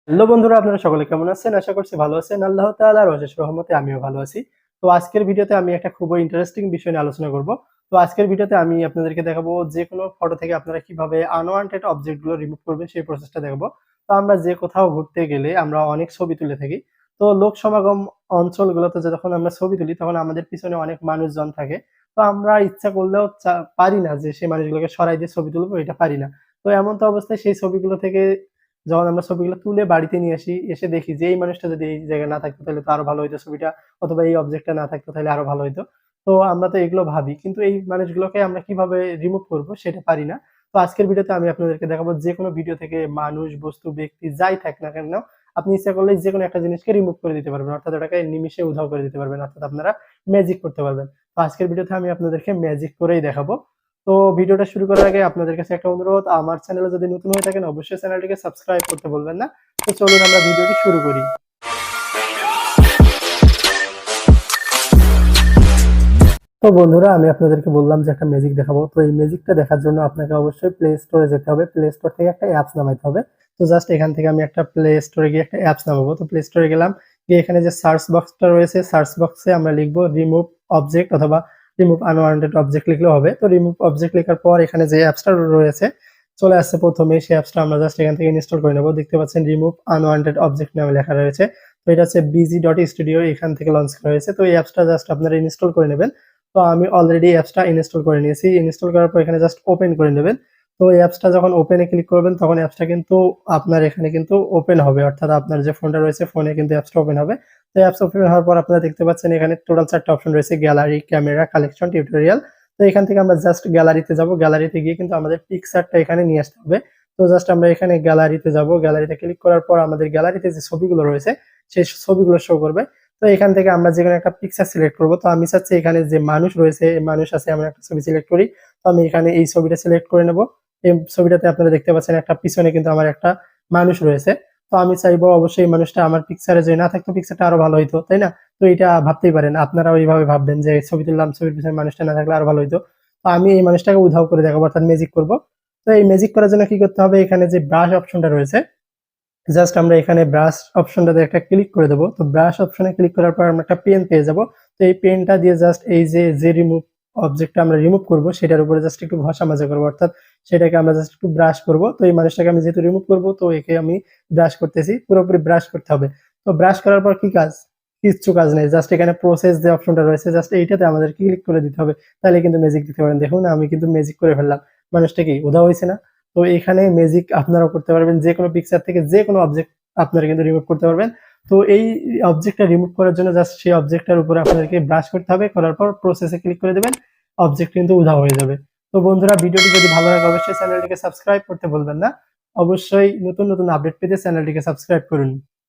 Hello বন্ধুরা, আপনারা সকলে কেমন আছেন? আশা করছি ভালো আছেন। আল্লাহ তাআলার অশেষ রহমতে আমিও ভালো আছি। তো আজকের ভিডিওতে আমি একটা খুবই ইন্টারেস্টিং বিষয় নিয়ে আলোচনা করব। তো আজকের ভিডিওতে আমি আপনাদেরকে দেখাবো যেকোনো ফটো থেকে আপনারা কিভাবে আনওয়ান্টেড অবজেক্ট গুলো রিমুভ করবেন সেই প্রসেসটা দেখাবো। তো আমরা যে কোথাও ঘুরতে গেলে আমরা অনেক ছবি তুলে থাকি। তো লোক সমাগম অঞ্চলগুলোতে যখন আমরা ছবি তুলি তখন আমাদের পিছনে অনেক মানুষজন থাকে। তো আমরা ইচ্ছা করলেও পারি না যে সেই মানুষগুলোকে সরাই দিয়ে ছবি তুলবো, এটা পারি না। তো এমন তো অবস্থায় সেই ছবিগুলো থেকে যখন আমরা ছবিগুলো তুলে বাড়িতে নিয়ে আসি, এসে দেখি যে এই মানুষটা যদি এই জায়গায় না থাকতো তাহলে তো আরো ভালো হইতো ছবিটা, অথবা এই অবজেক্টটা না থাকতো তাহলে আরো ভালো হইতো। তো আমরা তো এগুলো ভাবি। কিন্তু এই মানুষগুলোকে আমরা কিভাবে রিমুভ করব সেটা পারি না। তো আজকের ভিডিওতে আমি আপনাদেরকে দেখাবো যেকোনো ভিডিও থেকে মানুষ, বস্তু, ব্যক্তি যাই থাক না কেন আপনি ইচ্ছা করলেই যেকোনো একটা জিনিসকে রিমুভ করে দিতে পারবেন। অর্থাৎ ওটাকে নিমিষে উধাও করে দিতে পারবেন। অর্থাৎ আপনারা ম্যাজিক করতে পারবেন। তো আজকের ভিডিওতে আমি আপনাদেরকে ম্যাজিক করেই দেখাবো। তো ভিডিওটা শুরু করার আগে আপনাদের কাছে একটা অনুরোধ, আমার চ্যানেলে যদি নতুন হয়ে থাকেন অবশ্যই চ্যানেলটিকে সাবস্ক্রাইব করতে বলবেন না। তো চলুন আমরা ভিডিওটি শুরু করি। তো বন্ধুরা, আমি আপনাদেরকে বললাম যে একটা ম্যাজিক দেখাবো। তো এই ম্যাজিকটা দেখার জন্য আপনাকে অবশ্যই প্লে স্টোরে যেতে হবে। প্লে স্টোর থেকে একটা অ্যাপস নামাইতে হবে। তো জাস্ট এখান থেকে আমি একটা প্লে স্টোরে গিয়ে একটা অ্যাপস নামাবো। তো প্লে স্টোরে গেলাম, গিয়ে এখানে যে সার্চ বক্সটা রয়েছে সার্চ বক্সে আমরা লিখবো রিমুভ অবজেক্ট অথবা রিমুভ আনওয়ান্টেড অবজেক্ট লিখলেও হবে। তো রিমুভ অবজেক্ট লেখার পর এখানে যে অ্যাপসটা রয়েছে চলে আসছে প্রথমে, সেই অ্যাপসটা আমরা জাস্ট এখান থেকে ইনস্টল করে নেবো। দেখতে পাচ্ছেন রিমুভ আনওয়ান্টেড অবজেক্ট নামে লেখা রয়েছে। তো এটা হচ্ছে বিজি.স্টুডিও, এখান থেকে লঞ্চ করা হয়েছে। তো এই অ্যাপসটা জাস্ট আপনারা ইনস্টল করে নেবেন। তো আমি অলরেডি অ্যাপসটা ইনস্টল করে নিয়েছি। ইনস্টল করার পর এখানে জাস্ট ওপেন করে নেবেন। তো এই অ্যাপসটা যখন ওপেনে ক্লিক করবেন তখন অ্যাপসটা কিন্তু আপনার এখানে কিন্তু ওপেন হবে। অর্থাৎ আপনার যে ফোনটা রয়েছে ফোনে কিন্তু অ্যাপসটা ওপেন হবে। তো অ্যাপস ওপেন হওয়ার পর আপনারা দেখতে পাচ্ছেন এখানে টোটাল ৪ টা অপশন রয়েছে: গ্যালারি, ক্যামেরা, কালেকশন, টিউটোরিয়াল। তো এখান থেকে আমরা জাস্ট গ্যালারিতে যাব। গ্যালারিতে গিয়ে কিন্তু আমাদের পিকচারটা এখানে নিয়ে আসতে হবে। তো জাস্ট আমরা এখানে গ্যালারিতে যাব। গ্যালারিতে ক্লিক করার পর আমাদের গ্যালারিতে যে ছবিগুলো রয়েছে সেই ছবিগুলো শো করবে। তো এখান থেকে আমরা যেকোনো একটা পিকচার সিলেক্ট করব। তো আমি চাচ্ছি এখানে যে মানুষ রয়েছে, মানুষ আছে এমন একটা ছবি সিলেক্ট করি। তো আমি এখানে এই ছবিটা সিলেক্ট করে নেব। এই ছবিটাতে আপনারা দেখতে পাচ্ছেন একটা পিছনে কিন্তু আমার একটা মানুষ রয়েছে। তো আমি চাইবো অবশ্যই এই মানুষটা আমার পিকচারে যদি না থাকতো পিকচারটা আরো ভালো হইতো, তাই না? তো এটা ভাবতেই পারেন, আপনারাও এইভাবে ভাববেন যে ছবি তুললাম, ছবির পিছনে মানুষটা না থাকলে আরো ভালো হইতো। তো আমি এই মানুষটাকে উধাও করে দেখাবো, অর্থাৎ ম্যাজিক করব। তো এই ম্যাজিক করার জন্য কি করতে হবে, এখানে যে ব্রাশ অপশনটা রয়েছে জাস্ট আমরা এখানে ব্রাশ অপশনটাতে একটা ক্লিক করে দেবো। তো ব্রাশ অপশনে ক্লিক করার পর আমরা একটা পেন পেয়ে যাব। তো এই পেনটা দিয়ে জাস্ট এই যে রিমুভ অবজেক্টটা আমরা রিমুভ করব সেটার উপরে জাস্ট একটু ঘষা মাজা করবো, অর্থাৎ সেটাকে আমরা জাস্ট একটু ব্রাশ করব। তো এই মানুষটাকে আমি যেহেতু রিমুভ করব তো একে আমি ব্রাশ করতেছি, পুরোপুরি ব্রাশ করতে হবে। তো ব্রাশ করার পর কি কাজ? কিচ্ছু কাজ নেই, জাস্ট এখানে প্রসেস যে অপশনটা রয়েছে জাস্ট এইটাতে আমাদের ক্লিক করে দিতে হবে। তাহলে কিন্তু ম্যাজিক দিতে পারেন। দেখুন আমি কিন্তু ম্যাজিক করে ফেললাম। মানুষটা কি উধাও হয়েছে না? তো এখানে ম্যাজিক আপনারাও করতে পারবেন। যেকোনো পিকচার থেকে যেকোনো অবজেক্ট আপনারা কিন্তু রিমুভ করতে পারবেন। তো এই অবজেক্টটা রিমুভ করার জন্য জাস্ট সেই অবজেক্টটার উপরে আপনাদেরকে ব্রাশ করতে হবে। করার পর প্রসেসে ক্লিক করে দেবেন। অবজেক্ট কিন্তু উধাও হয়ে যাবে। তো বন্ধুরা, ভিডিওটি যদি ভালো লাগে অবশ্যই চ্যানেলটিকে সাবস্ক্রাইব করতে ভুলবেন না। অবশ্যই নতুন আপডেট পেতে চ্যানেলটিকে সাবস্ক্রাইব করুন।